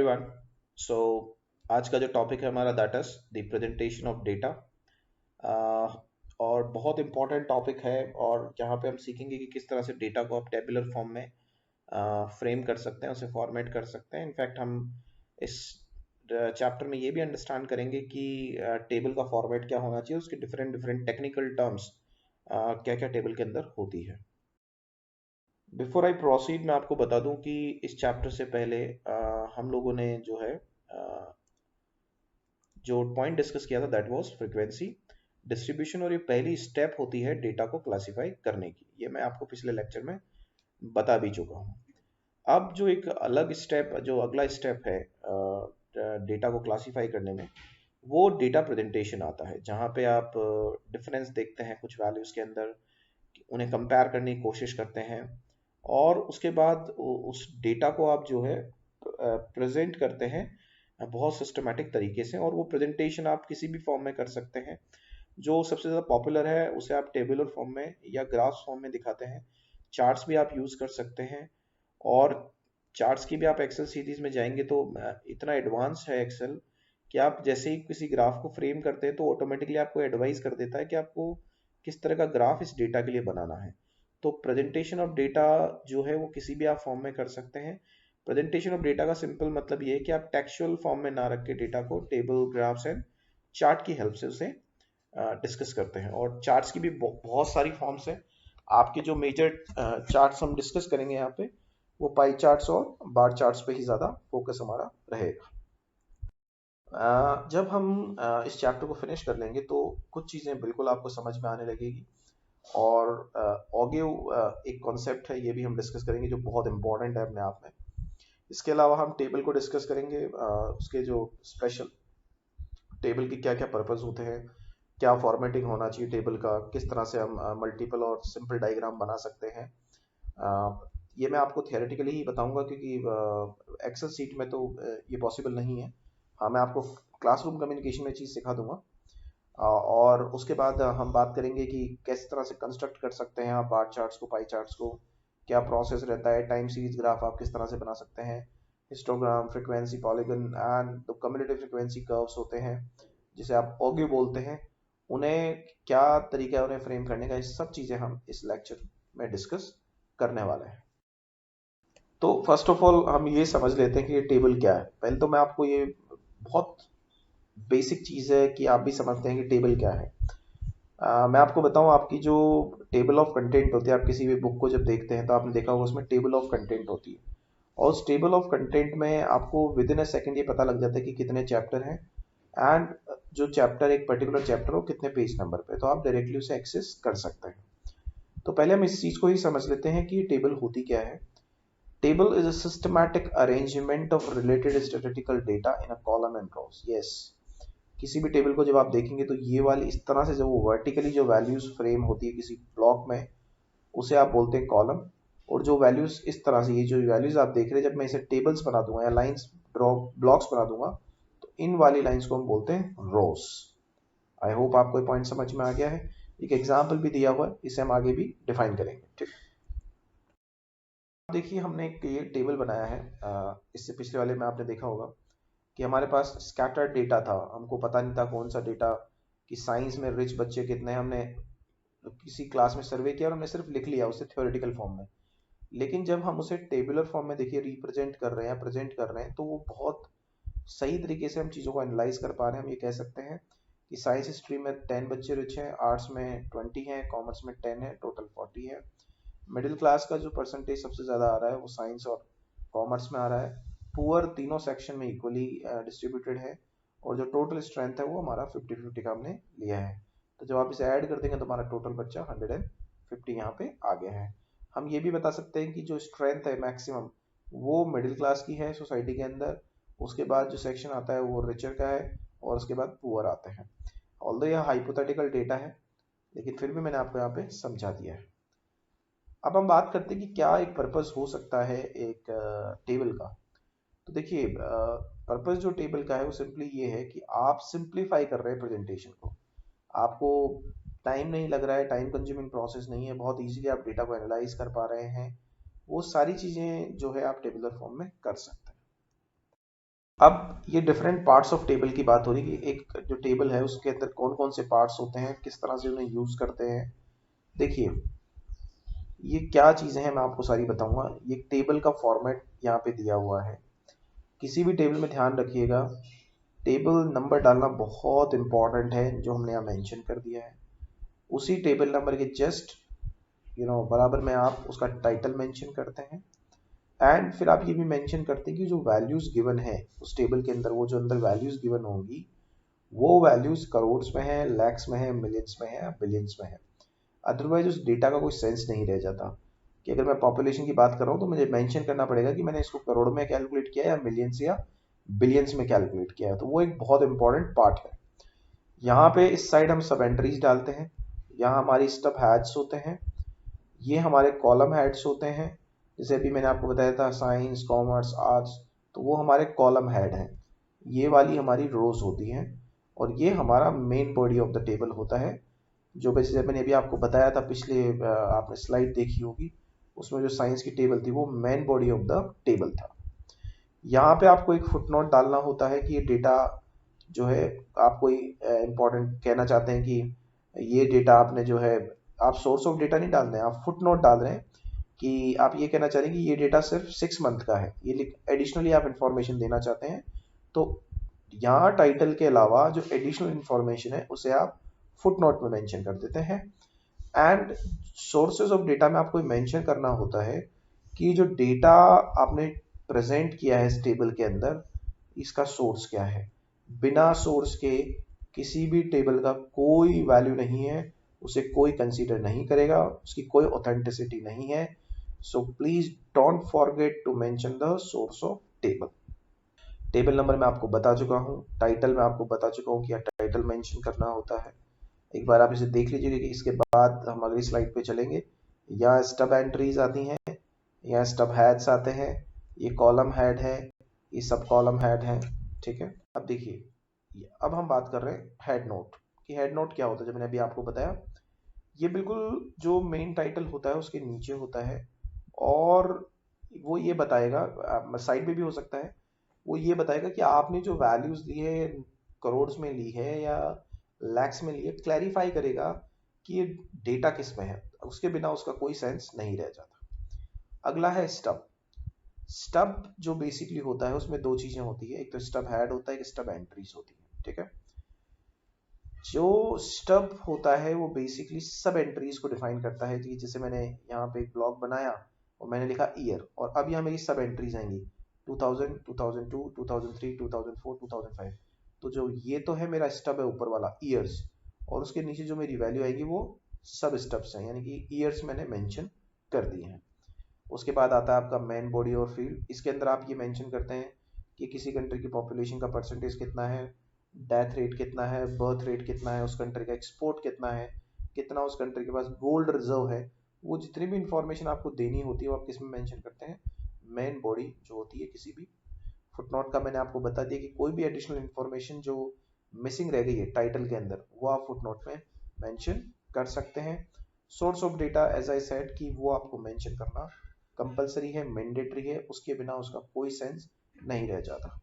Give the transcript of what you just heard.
Everyone. सो आज का जो टॉपिक है हमारा that is the presentation of data. और बहुत इम्पोर्टेंट टॉपिक है और जहाँ पे हम सीखेंगे कि किस तरह से डेटा को आप टेबुलर फॉर्म में फ्रेम कर सकते हैं, उसे फॉर्मेट कर सकते हैं। इनफैक्ट हम इस चैप्टर में ये भी अंडरस्टैंड करेंगे कि टेबल का फॉर्मेट क्या होना चाहिए, उसके डिफरेंट डिफरेंट टेक्निकल टर्म्स क्या क्या टेबल के अंदर होती है। बिफोर आई प्रोसीड मैं आपको बता दूं कि इस चैप्टर से पहले हम लोगों ने जो है जो पॉइंट डिस्कस किया था दैट वाज फ्रीक्वेंसी डिस्ट्रीब्यूशन, और ये पहली स्टेप होती है डेटा को क्लासिफाई करने की। ये मैं आपको पिछले लेक्चर में बता भी चुका हूँ। अब जो एक अलग स्टेप, जो अगला स्टेप है डेटा को क्लासिफाई करने में, वो डेटा प्रेजेंटेशन आता है, जहाँ पे आप डिफरेंस देखते हैं कुछ वैल्यूज के अंदर, उन्हें कंपेयर करने की कोशिश करते हैं, और उसके बाद उस डेटा को आप जो है प्रेजेंट करते हैं बहुत सिस्टमेटिक तरीके से। और वो प्रेजेंटेशन आप किसी भी फॉर्म में कर सकते हैं। जो सबसे ज़्यादा पॉपुलर है उसे आप टेबुलर फॉर्म में या ग्राफ फॉर्म में दिखाते हैं। चार्ट्स भी आप यूज़ कर सकते हैं, और चार्ट्स की भी आप एक्सेल सीरीज में जाएंगे तो इतना एडवांस है एक्सेल कि आप जैसे ही किसी ग्राफ को फ्रेम करते हैं तो ऑटोमेटिकली आपको एडवाइस कर देता है कि आपको किस तरह का ग्राफ इस डेटा के लिए बनाना है। तो प्रेजेंटेशन ऑफ डेटा जो है वो किसी भी आप फॉर्म में कर सकते हैं। प्रेजेंटेशन ऑफ डेटा का सिंपल मतलब ये है कि आप टेक्सचुअल फॉर्म में ना रख के डेटा को टेबल, ग्राफ्स एंड चार्ट की हेल्प से उसे डिस्कस करते हैं। और चार्ट्स की भी बहुत सारी फॉर्म्स हैं। आपके जो मेजर चार्ट्स हम डिस्कस करेंगे यहाँ पे, वो पाई चार्ट्स और बार चार्ट्स पे ही ज़्यादा फोकस हमारा रहेगा। जब हम इस चैप्टर को फिनिश कर लेंगे तो कुछ चीज़ें बिल्कुल आपको समझ में आने लगेगी। और ऑगिव एक कॉन्सेप्ट है, ये भी हम डिस्कस करेंगे जो बहुत इंपॉर्टेंट है अपने आप में। इसके अलावा हम टेबल को डिस्कस करेंगे, उसके जो स्पेशल टेबल के क्या क्या पर्पस होते हैं, क्या फॉर्मेटिंग होना चाहिए टेबल का, किस तरह से हम मल्टीपल और सिंपल डायग्राम बना सकते हैं। ये मैं आपको थियोरेटिकली ही बताऊंगा क्योंकि एक्सेल सीट में तो ये पॉसिबल नहीं है। हाँ, मैं आपको क्लासरूम कम्युनिकेशन में चीज़ सिखा दूंगा। और उसके बाद हम बात करेंगे कि किस तरह से कंस्ट्रक्ट कर सकते हैं आप बार चार्ट्स को, पाई चार्ट्स को, क्या प्रोसेस रहता है, टाइम सीरीज ग्राफ आप किस तरह से बना सकते हैं, histogram, frequency, polygon and the cumulative frequency curves होते हैं जिसे आप ओगे बोलते हैं, उन्हें क्या तरीका है उन्हें फ्रेम करने का। ये सब चीज़ें हम इस लेक्चर में डिस्कस करने वाले हैं। तो फर्स्ट ऑफ ऑल हम ये समझ लेते हैं कि ये टेबल क्या है। पहले तो मैं आपको ये बहुत बेसिक चीज़ है कि आप भी समझते हैं कि टेबल क्या है। मैं आपको बताऊं, आपकी जो टेबल ऑफ कंटेंट होती है, आप किसी भी बुक को जब देखते हैं तो आपने देखा होगा उसमें टेबल ऑफ कंटेंट होती है। और उस टेबल ऑफ कंटेंट में आपको विद इन अ सेकेंड ये पता लग जाता है कि कितने चैप्टर हैं, एंड जो चैप्टर, एक पर्टिकुलर चैप्टर हो कितने पेज नंबर पे, तो आप डायरेक्टली उसे एक्सेस कर सकते हैं। तो पहले हम इस चीज को ही समझ लेते हैं कि टेबल होती क्या है। Table is a systematic arrangement of related statistical data in a column and rows. Yes, किसी भी टेबल को जब आप देखेंगे तो ये वाली इस तरह से जब वो वर्टिकली जो वैल्यूज फ्रेम होती है किसी ब्लॉक में, उसे आप बोलते हैं कॉलम। और जो वैल्यूज इस तरह से, ये जो वैल्यूज आप देख रहे हैं, जब मैं इसे टेबल्स बना दूंगा या लाइंस ड्रॉ ब्लॉक्स बना दूंगा, तो इन वाली लाइंस को हम बोलते हैं रोज। आई होप आपको ये पॉइंट समझ में आ गया है। एक एग्जाम्पल भी दिया हुआ है, इसे हम आगे भी डिफाइन करेंगे। ठीक, देखिए हमने एक ये टेबल बनाया है। इससे पिछले वाले में आपने देखा होगा कि हमारे पास स्कैटर्ड डेटा था, हमको पता नहीं था कौन सा डेटा, कि साइंस में रिच बच्चे कितने हैं, हमने किसी क्लास में सर्वे किया और हमने सिर्फ लिख लिया उसे थ्योरेटिकल फॉर्म में। लेकिन जब हम उसे टेबुलर फॉर्म में देखिए रिप्रेजेंट कर रहे हैं, प्रेजेंट कर रहे हैं, तो वो बहुत सही तरीके से हम चीज़ों को एनालाइज कर पा रहे हैं। हम ये कह सकते हैं कि साइंस स्ट्रीम में 10 बच्चे रिच हैं, आर्ट्स में 20 हैं, कॉमर्स में 10 है, टोटल 40 है। मिडिल क्लास का जो परसेंटेज सबसे ज़्यादा आ रहा है वो साइंस और कॉमर्स में आ रहा है। पुअर तीनों सेक्शन में इक्वली डिस्ट्रीब्यूटेड है, और जो टोटल स्ट्रेंथ है वो हमारा 50-50 का हमने लिया है। तो जब आप इसे ऐड कर देंगे तो हमारा टोटल बच्चा 150 यहाँ पे आ गया है। हम ये भी बता सकते हैं कि जो स्ट्रेंथ है मैक्सिमम, वो मिडिल क्लास की है सोसाइटी के अंदर। उसके बाद जो सेक्शन आता है वो रिचर का है, और उसके बाद पुअर आते हैं। ऑल्दो यह हाइपोथेटिकल डेटा है, लेकिन फिर भी मैंने आपको यहाँ पे समझा दिया है। अब हम बात करते हैं कि क्या एक पर्पस हो सकता है एक टेबल का। तो देखिए, पर्पस जो टेबल का है वो सिंपली ये है कि आप सिंप्लीफाई कर रहे हैं प्रेजेंटेशन को। आपको टाइम नहीं लग रहा है, टाइम कंज्यूमिंग प्रोसेस नहीं है, बहुत इजीली आप डेटा को एनालाइज कर पा रहे हैं। वो सारी चीज़ें जो है आप टेबुलर फॉर्म में कर सकते हैं। अब ये डिफरेंट पार्ट्स ऑफ टेबल की बात हो रही है कि एक जो टेबल है उसके अंदर कौन कौन से पार्ट्स होते हैं, किस तरह से उन्हें यूज करते हैं। देखिए ये क्या चीजें हैं मैं आपको सारी बताऊंगा। ये टेबल का फॉर्मेट यहाँ पे दिया हुआ है। किसी भी टेबल में ध्यान रखिएगा, टेबल नंबर डालना बहुत इंपॉर्टेंट है जो हमने यहाँ मेंशन कर दिया है। उसी टेबल नंबर के जस्ट बराबर में आप उसका टाइटल मेंशन करते हैं, एंड फिर आप ये भी मेंशन करते हैं कि जो वैल्यूज गिवन है उस टेबल के अंदर, वो जो अंदर वैल्यूज गिवन होंगी वो वैल्यूज करोड्स में है, लैक्स में है, मिलियंस में है, बिलियंस में है। अदरवाइज उस डेटा का कोई सेंस नहीं रह जाता कि अगर मैं पॉपुलेशन की बात कर रहा हूँ तो मुझे मेंशन करना पड़ेगा कि मैंने इसको करोड़ में कैलकुलेट किया या मिलियंस या बिलियंस में कैलकुलेट किया है। तो वो एक बहुत इंपॉर्टेंट पार्ट है। यहाँ पे इस साइड हम सब एंट्रीज डालते हैं। यहाँ हमारी स्टब हैड्स होते हैं, ये हमारे कॉलम हेड्स होते हैं। जैसे अभी मैंने आपको बताया था साइंस, कॉमर्स, आर्ट्स, तो वो हमारे कॉलम हेड हैं। ये वाली हमारी रोज होती हैं, और ये हमारा main body of the table होता है। जो जैसे मैंने अभी आपको बताया था पिछले आपने स्लाइड देखी होगी, उसमें जो साइंस की टेबल थी वो main body of the table था। यहाँ पे आपको एक फुटनोट डालना होता है कि ये डेटा जो है, आप कोई इंपॉर्टेंट कहना चाहते हैं कि ये डेटा आपने जो है, आप सोर्स ऑफ डेटा नहीं डाल रहे हैं, आप फुटनोट डाल रहे हैं कि आप ये कहना चाह रहे हैं कि ये डेटा सिर्फ 6 मंथ का है, ये एडिशनली आप इंफॉर्मेशन देना चाहते हैं। तो यहाँ टाइटल के अलावा जो एडिशनल इंफॉर्मेशन है उसे आप फुटनोट में मेंशन कर देते हैं। एंड सोर्सेज ऑफ डेटा में आपको मेंशन करना होता है कि जो डेटा आपने प्रेजेंट किया है इस टेबल के अंदर, इसका सोर्स क्या है। बिना सोर्स के किसी भी टेबल का कोई वैल्यू नहीं है, उसे कोई कंसीडर नहीं करेगा, उसकी कोई ऑथेंटिसिटी नहीं है। So please don't forget to mention the source of table. Table number मैं आपको बता चुका हूँ, टाइटल में आपको बता चुका हूँ कि टाइटल मेंशन करना होता है। एक बार आप इसे देख लीजिएगा कि इसके बाद हम अगली स्लाइड पे चलेंगे। यहाँ स्टब एंट्रीज आती हैं, यहाँ स्टब हेड्स आते हैं, ये कॉलम हेड है, ये सब कॉलम हेड है। ठीक है, अब देखिए अब हम बात कर रहे हैं हेड नोट कि हेड नोट क्या होता है। जब मैंने अभी आपको बताया, ये बिल्कुल जो मेन टाइटल होता है उसके नीचे होता है, और वो ये बताएगा, साइड में भी हो सकता है, वो ये बताएगा कि आपने जो वैल्यूज ली है करोड़ में ली है या लैक्स में ली है, क्लैरिफाई करेगा कि ये डेटा किस में है। उसके बिना उसका कोई सेंस नहीं रह जाता। अगला है स्टब। स्टब जो बेसिकली होता है उसमें दो चीजें होती है, एक तो स्टब हेड होता है, एक स्टब एंट्रीज होती है। ठीक है, जो स्टब होता है वो बेसिकली सब एंट्रीज को डिफाइन करता है। जैसे मैंने यहाँ पे एक ब्लॉग बनाया और मैंने लिखा ईयर, और अब यहाँ मेरी सब एंट्रीज आएंगी 2000, 2002, 2003, 2004, 2005। तो जो ये तो है मेरा स्टब है ऊपर वाला ईयर्स, और उसके नीचे जो मेरी वैल्यू आएगी वो सब स्टब्स हैं, यानी कि ईयर्स मैंने मेंशन कर दिए हैं। उसके बाद आता है आपका मेन बॉडी और फील्ड। इसके अंदर आप ये मेंशन करते हैं कि किसी कंट्री की पॉपुलेशन का परसेंटेज कितना है, डेथ रेट कितना है, बर्थ रेट कितना है, उस कंट्री का एक्सपोर्ट कितना है, कितना उस कंट्री के पास गोल्ड रिजर्व है। वो जितनी भी इंफॉर्मेशन आपको देनी होती है वो आप किस में मेंशन करते हैं, मेन बॉडी जो होती है किसी भी। फुटनोट का मैंने आपको बता दिया कि कोई भी एडिशनल इंफॉर्मेशन जो मिसिंग रह गई है टाइटल के अंदर वो आप फुटनोट में मेंशन कर सकते हैं। Source of data as I said कि वो आपको मेंशन करना कंपलसरी है, मैंडेटरी है, उसके बिना उसका कोई सेंस नहीं रह जाता।